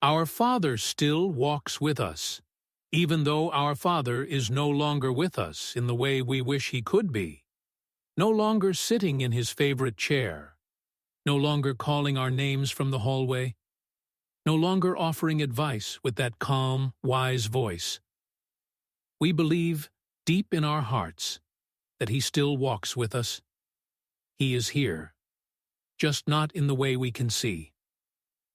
Our Father still walks with us, even though our Father is no longer with us in the way we wish he could be, no longer sitting in his favorite chair, no longer calling our names from the hallway, no longer offering advice with that calm, wise voice. We believe deep in our hearts that he still walks with us. He is here, just not in the way we can see.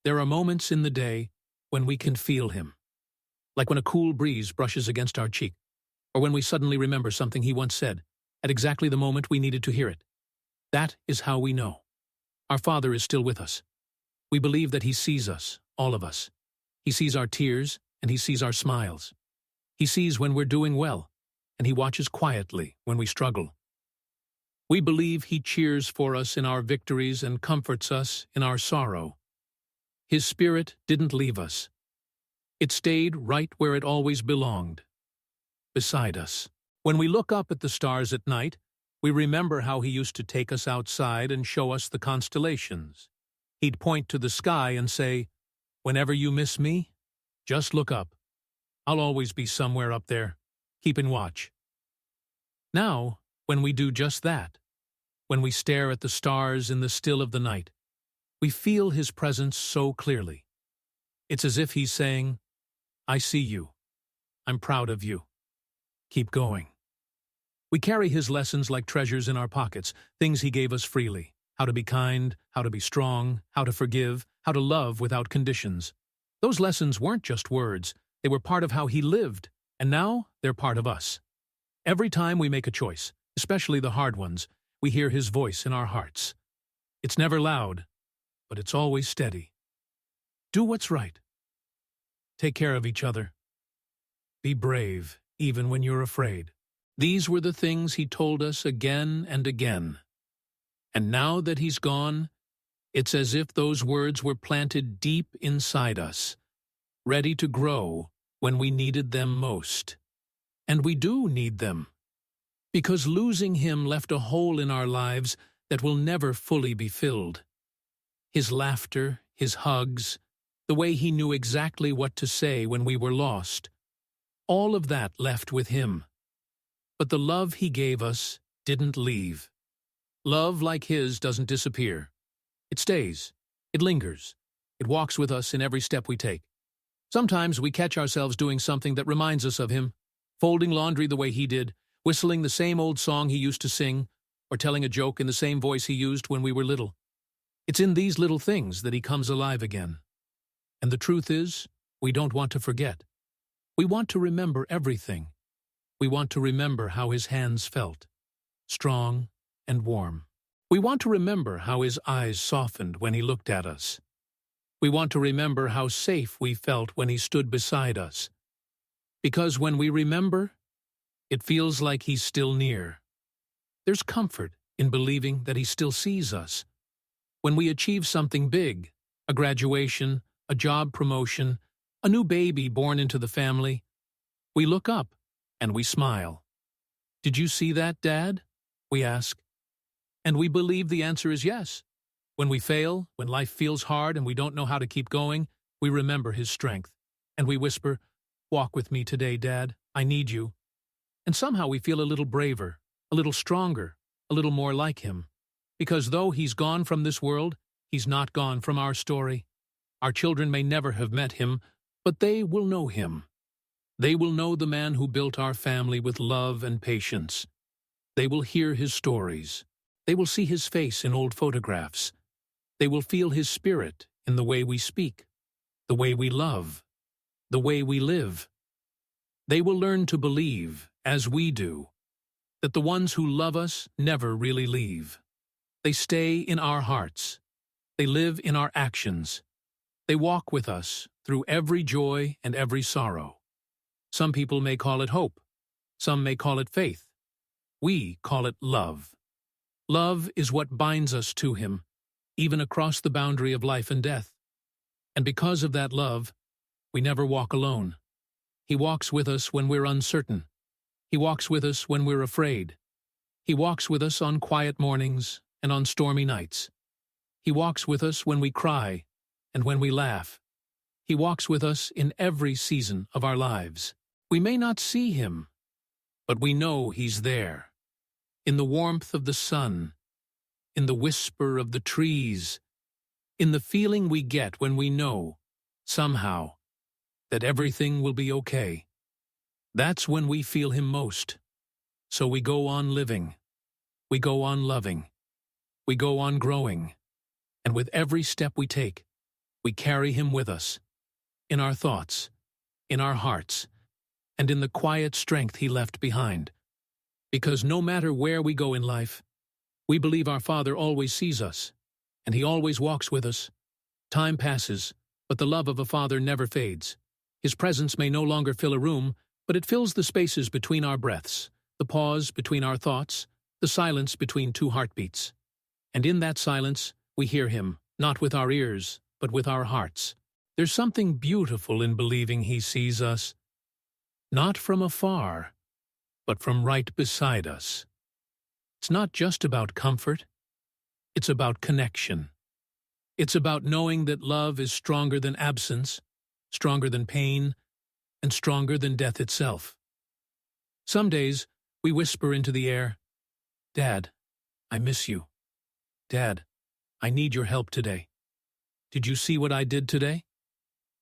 There are moments in the day when we can feel him, like when a cool breeze brushes against our cheek, or when we suddenly remember something he once said, at exactly the moment we needed to hear it. That is how we know. Our Father is still with us. We believe that he sees us, all of us. He sees our tears, and he sees our smiles. He sees when we're doing well, and he watches quietly when we struggle. We believe he cheers for us in our victories and comforts us in our sorrow. His Spirit didn't leave us. It stayed right where it always belonged, beside us. When we look up at the stars at night, we remember how he used to take us outside and show us the constellations. He'd point to the sky and say, "Whenever you miss me, just look up. I'll always be somewhere up there, keeping watch." Now, when we do just that, when we stare at the stars in the still of the night, we feel his presence so clearly. It's as if he's saying, "I see you. I'm proud of you. Keep going." We carry his lessons like treasures in our pockets, things he gave us freely. How to be kind, how to be strong, how to forgive, how to love without conditions. Those lessons weren't just words, they were part of how he lived, and now they're part of us. Every time we make a choice, especially the hard ones, we hear his voice in our hearts. It's never loud, but it's always steady. Do what's right. Take care of each other. Be brave, even when you're afraid. These were the things he told us again and again. And now that he's gone, it's as if those words were planted deep inside us, ready to grow when we needed them most. And we do need them, because losing him left a hole in our lives that will never fully be filled. His laughter, his hugs, the way he knew exactly what to say when we were lost, all of that left with him. But the love he gave us didn't leave. Love like his doesn't disappear. It stays. It lingers. It walks with us in every step we take. Sometimes we catch ourselves doing something that reminds us of him, folding laundry the way he did, whistling the same old song he used to sing, or telling a joke in the same voice he used when we were little. It's in these little things that he comes alive again. And the truth is, we don't want to forget. We want to remember everything. We want to remember how his hands felt, strong and warm. We want to remember how his eyes softened when he looked at us. We want to remember how safe we felt when he stood beside us. Because when we remember, it feels like he's still near. There's comfort in believing that he still sees us. When we achieve something big, a graduation, a job promotion, a new baby born into the family, we look up and we smile. "Did you see that, Dad?" we ask. And we believe the answer is yes. When we fail, when life feels hard and we don't know how to keep going, we remember his strength. And we whisper, "Walk with me today, Dad. I need you." And somehow we feel a little braver, a little stronger, a little more like him. Because though he's gone from this world, he's not gone from our story. Our children may never have met him, but they will know him. They will know the man who built our family with love and patience. They will hear his stories. They will see his face in old photographs. They will feel his spirit in the way we speak, the way we love, the way we live. They will learn to believe, as we do, that the ones who love us never really leave. They stay in our hearts. They live in our actions. They walk with us through every joy and every sorrow. Some people may call it hope. Some may call it faith. We call it love. Love is what binds us to him, even across the boundary of life and death. And because of that love, we never walk alone. He walks with us when we're uncertain. He walks with us when we're afraid. He walks with us on quiet mornings and on stormy nights. He walks with us when we cry and when we laugh. He walks with us in every season of our lives. We may not see him, but we know he's there. In the warmth of the sun, in the whisper of the trees, in the feeling we get when we know, somehow, that everything will be okay. That's when we feel him most. So we go on living. We go on loving. We go on growing. And with every step we take, we carry him with us, in our thoughts, in our hearts, and in the quiet strength he left behind. Because no matter where we go in life, we believe our Father always sees us, and he always walks with us. Time passes, but the love of a father never fades. His presence may no longer fill a room, but it fills the spaces between our breaths, the pause between our thoughts, the silence between two heartbeats. And in that silence, we hear him, not with our ears, but with our hearts. There's something beautiful in believing he sees us, not from afar, but from right beside us. It's not just about comfort, it's about connection. It's about knowing that love is stronger than absence, stronger than pain, and stronger than death itself. Some days, we whisper into the air, "Dad, I miss you. Dad, I need your help today. Did you see what I did today?"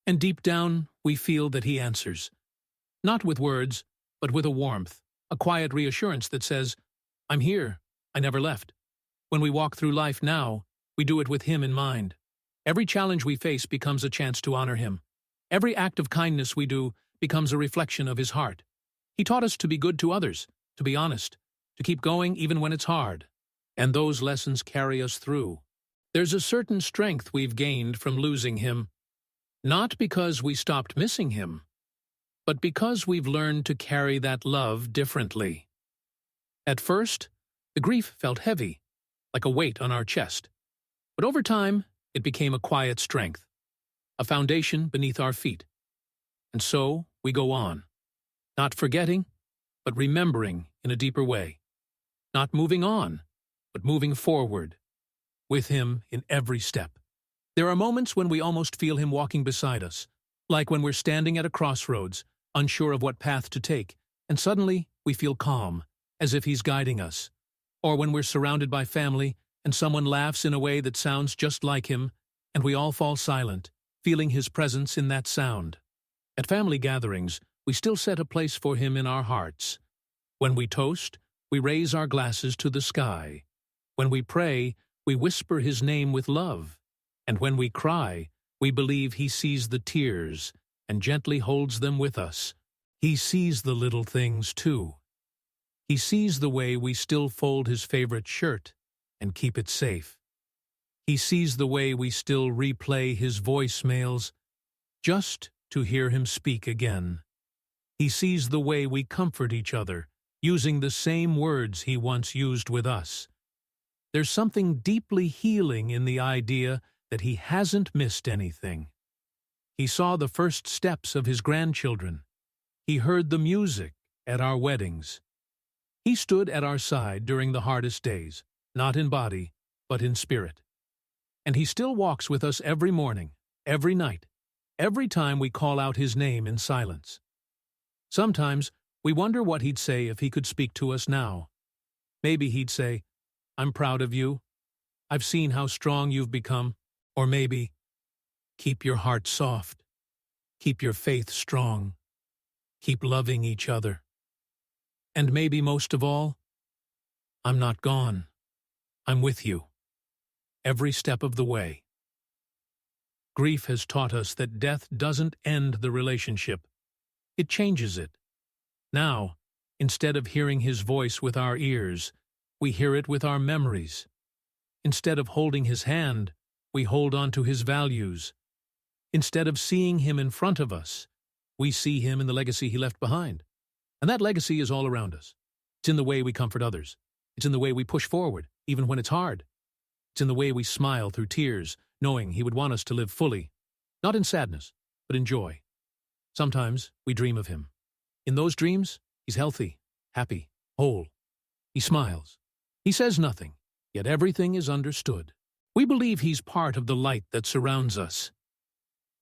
And deep down, we feel that he answers. Not with words, but with a warmth, a quiet reassurance that says, "I'm here. I never left." When we walk through life now, we do it with him in mind. Every challenge we face becomes a chance to honor him. Every act of kindness we do becomes a reflection of his heart. He taught us to be good to others, to be honest, to keep going even when it's hard. And those lessons carry us through. There's a certain strength we've gained from losing him, not because we stopped missing him, but because we've learned to carry that love differently. At first, the grief felt heavy, like a weight on our chest. But over time, it became a quiet strength, a foundation beneath our feet. And so we go on, not forgetting, but remembering in a deeper way. Not moving on, but moving forward, with him in every step. There are moments when we almost feel him walking beside us, like when we're standing at a crossroads, unsure of what path to take, and suddenly we feel calm, as if he's guiding us. Or when we're surrounded by family, and someone laughs in a way that sounds just like him, and we all fall silent, feeling his presence in that sound. At family gatherings, we still set a place for him in our hearts. When we toast, we raise our glasses to the sky. When we pray, we whisper his name with love. And when we cry, we believe he sees the tears and gently holds them with us. He sees the little things, too. He sees the way we still fold his favorite shirt and keep it safe. He sees the way we still replay his voicemails just to hear him speak again. He sees the way we comfort each other, using the same words he once used with us. There's something deeply healing in the idea that he hasn't missed anything. He saw the first steps of his grandchildren. He heard the music at our weddings. He stood at our side during the hardest days, not in body, but in spirit. And he still walks with us every morning, every night, every time we call out his name in silence. Sometimes we wonder what he'd say if he could speak to us now. Maybe he'd say, "I'm proud of you. I've seen how strong you've become." Or maybe, "Keep your heart soft. Keep your faith strong. Keep loving each other." And maybe most of all, "I'm not gone. I'm with you, every step of the way." Grief has taught us that death doesn't end the relationship. It changes it. Now, instead of hearing his voice with our ears, we hear it with our memories. Instead of holding his hand, we hold on to his values. Instead of seeing him in front of us, we see him in the legacy he left behind. And that legacy is all around us. It's in the way we comfort others. It's in the way we push forward, even when it's hard. It's in the way we smile through tears, knowing he would want us to live fully, not in sadness, but in joy. Sometimes we dream of him. In those dreams, he's healthy, happy, whole. He smiles. He says nothing, yet everything is understood. We believe he's part of the light that surrounds us.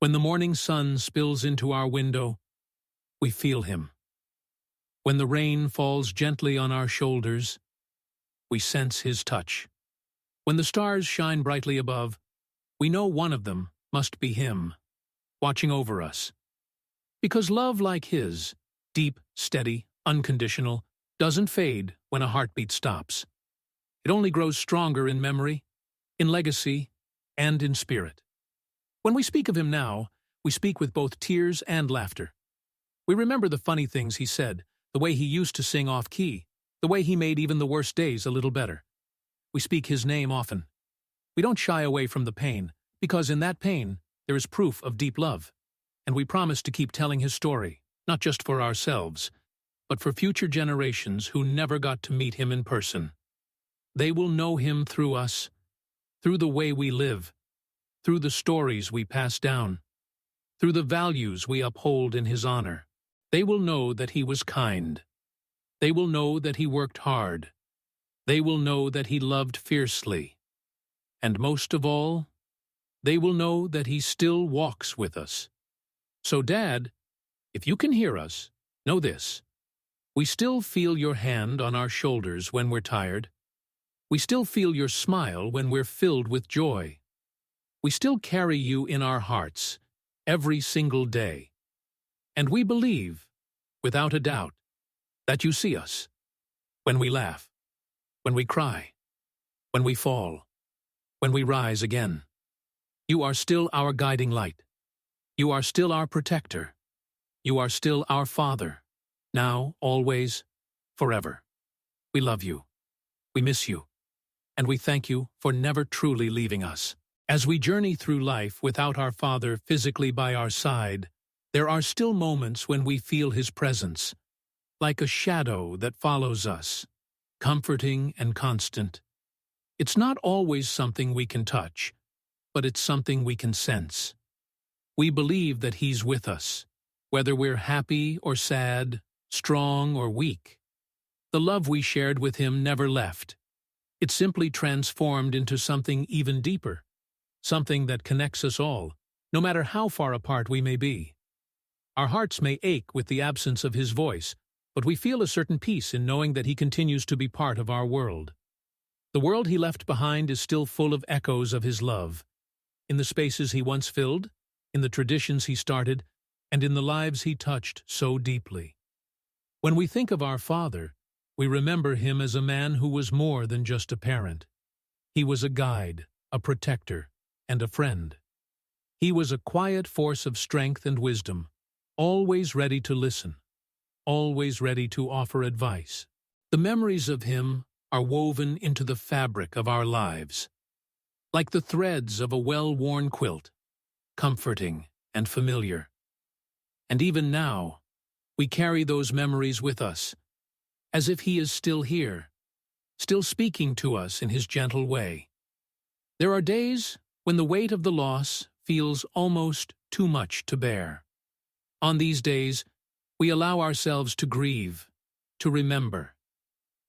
When the morning sun spills into our window, we feel him. When the rain falls gently on our shoulders, we sense his touch. When the stars shine brightly above, we know one of them must be him, watching over us. Because love like his, deep, steady, unconditional, doesn't fade when a heartbeat stops. It only grows stronger in memory, in legacy, and in spirit. When we speak of him now, we speak with both tears and laughter. We remember the funny things he said, the way he used to sing off-key, the way he made even the worst days a little better. We speak his name often. We don't shy away from the pain, because in that pain there is proof of deep love. And we promise to keep telling his story, not just for ourselves, but for future generations who never got to meet him in person. They will know him through us, through the way we live, through the stories we pass down, through the values we uphold in his honor. They will know that he was kind. They will know that he worked hard. They will know that he loved fiercely. And most of all, they will know that he still walks with us. So, Dad, if you can hear us, know this. We still feel your hand on our shoulders when we're tired. We still feel your smile when we're filled with joy. We still carry you in our hearts every single day. And we believe, without a doubt, that you see us when we laugh, when we cry, when we fall, when we rise again. You are still our guiding light. You are still our protector. You are still our Father, now, always, forever. We love you. We miss you. And we thank you for never truly leaving us. As we journey through life without our Father physically by our side, there are still moments when we feel his presence, like a shadow that follows us, comforting and constant. It's not always something we can touch, but it's something we can sense. We believe that he's with us, whether we're happy or sad, strong or weak. The love we shared with him never left. It simply transformed into something even deeper, something that connects us all, no matter how far apart we may be. Our hearts may ache with the absence of his voice, but we feel a certain peace in knowing that he continues to be part of our world. The world he left behind is still full of echoes of his love, in the spaces he once filled, in the traditions he started, and in the lives he touched so deeply. When we think of our Father, we remember him as a man who was more than just a parent. He was a guide, a protector, and a friend. He was a quiet force of strength and wisdom, always ready to listen, always ready to offer advice. The memories of him are woven into the fabric of our lives, like the threads of a well-worn quilt, comforting and familiar. And even now, we carry those memories with us, as if he is still here, still speaking to us in his gentle way. There are days when the weight of the loss feels almost too much to bear. On these days, we allow ourselves to grieve, to remember,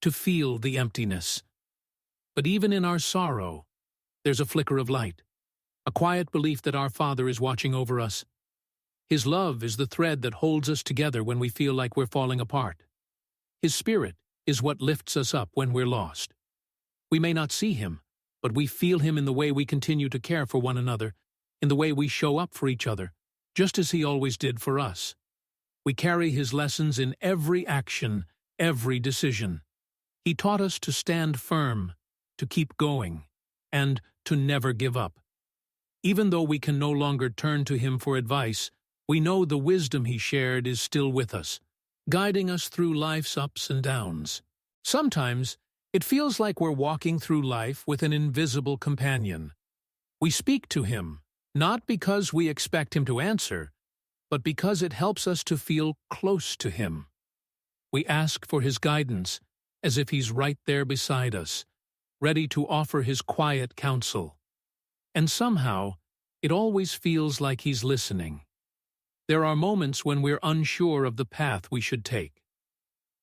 to feel the emptiness. But even in our sorrow, there's a flicker of light, a quiet belief that our Father is watching over us. His love is the thread that holds us together when we feel like we're falling apart. His Spirit is what lifts us up when we're lost. We may not see him, but we feel him in the way we continue to care for one another, in the way we show up for each other, just as he always did for us. We carry his lessons in every action, every decision. He taught us to stand firm, to keep going, and to never give up. Even though we can no longer turn to him for advice, we know the wisdom he shared is still with us, guiding us through life's ups and downs. Sometimes, it feels like we're walking through life with an invisible companion. We speak to him, not because we expect him to answer, but because it helps us to feel close to him. We ask for his guidance, as if he's right there beside us, ready to offer his quiet counsel. And somehow, it always feels like he's listening. There are moments when we're unsure of the path we should take.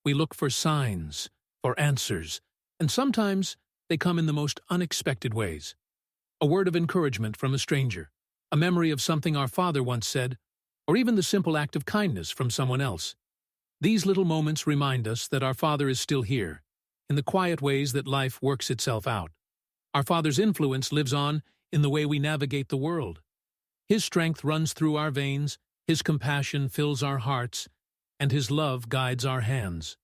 We look for signs, for answers, and sometimes they come in the most unexpected ways. A word of encouragement from a stranger, a memory of something our father once said, or even the simple act of kindness from someone else. These little moments remind us that our Father is still here, in the quiet ways that life works itself out. Our Father's influence lives on in the way we navigate the world. His strength runs through our veins, His compassion fills our hearts, and His love guides our hands.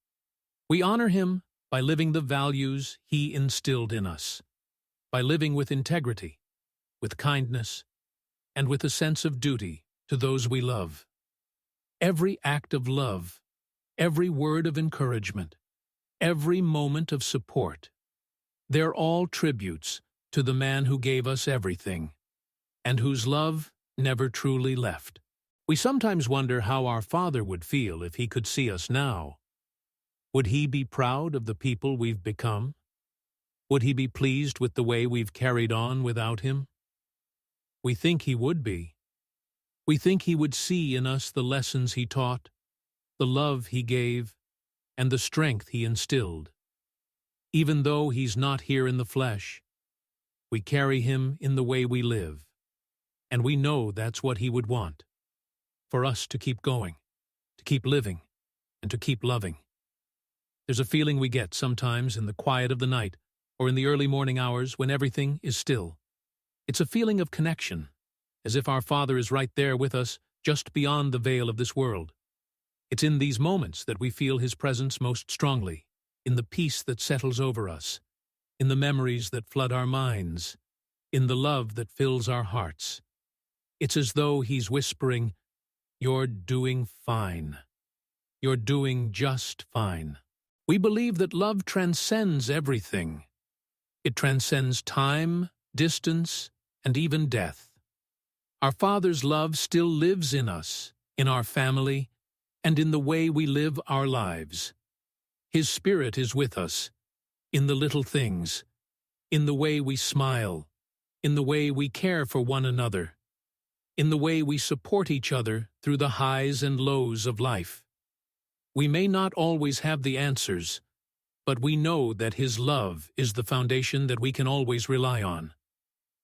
We honor Him by living the values He instilled in us, by living with integrity, with kindness, and with a sense of duty to those we love. Every act of love, every word of encouragement, every moment of support, they're all tributes to the man who gave us everything, and whose love never truly left. We sometimes wonder how our Father would feel if He could see us now. Would He be proud of the people we've become? Would He be pleased with the way we've carried on without Him? We think He would be. We think He would see in us the lessons He taught, the love He gave, and the strength He instilled. Even though He's not here in the flesh, we carry Him in the way we live, and we know that's what He would want, for us to keep going, to keep living, and to keep loving. There's a feeling we get sometimes in the quiet of the night or in the early morning hours when everything is still. It's a feeling of connection, as if our Father is right there with us, just beyond the veil of this world. It's in these moments that we feel His presence most strongly, in the peace that settles over us, in the memories that flood our minds, in the love that fills our hearts. It's as though He's whispering, "You're doing fine. You're doing just fine." We believe that love transcends everything. It transcends time, distance, and even death. Our Father's love still lives in us, in our family, and in the way we live our lives. His Spirit is with us, in the little things, in the way we smile, in the way we care for one another, in the way we support each other through the highs and lows of life. We may not always have the answers, but we know that His love is the foundation that we can always rely on.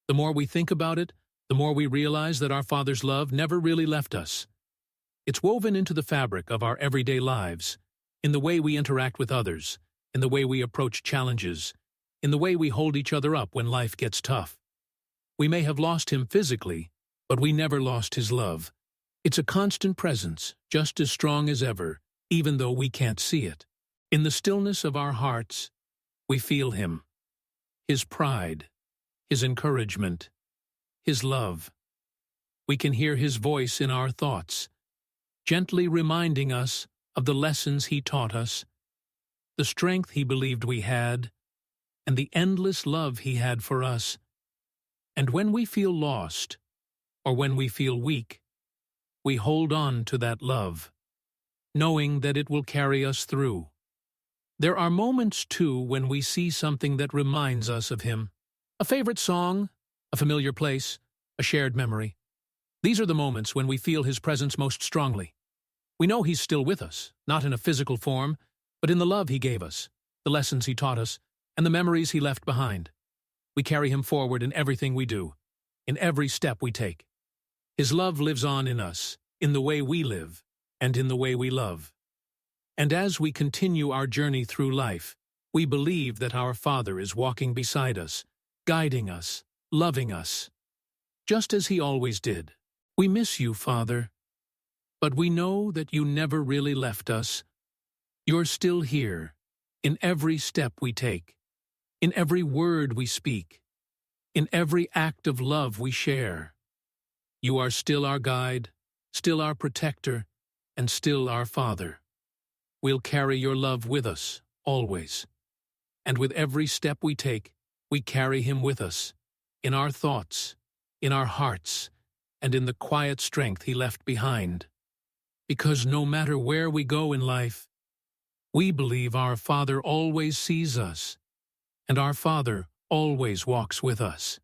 The more we think about it, the more we realize that our Father's love never really left us. It's woven into the fabric of our everyday lives, in the way we interact with others, in the way we approach challenges, in the way we hold each other up when life gets tough. We may have lost Him physically, but we never lost His love. It's a constant presence, just as strong as ever, even though we can't see it. In the stillness of our hearts, we feel Him, His pride, His encouragement, His love. We can hear His voice in our thoughts, gently reminding us of the lessons He taught us, the strength He believed we had, and the endless love He had for us. And when we feel lost, or when we feel weak, we hold on to that love, knowing that it will carry us through. There are moments, too, when we see something that reminds us of Him. A favorite song, a familiar place, a shared memory. These are the moments when we feel His presence most strongly. We know He's still with us, not in a physical form, but in the love He gave us, the lessons He taught us, and the memories He left behind. We carry Him forward in everything we do, in every step we take. His love lives on in us, in the way we live, and in the way we love. And as we continue our journey through life, we believe that our Father is walking beside us, guiding us, loving us, just as He always did. We miss you, Father, but we know that you never really left us. You're still here, in every step we take, in every word we speak, in every act of love we share. You are still our guide, still our protector, and still our Father. We'll carry your love with us, always. And with every step we take, we carry Him with us, in our thoughts, in our hearts, and in the quiet strength He left behind. Because no matter where we go in life, we believe our Father always sees us, and our Father always walks with us.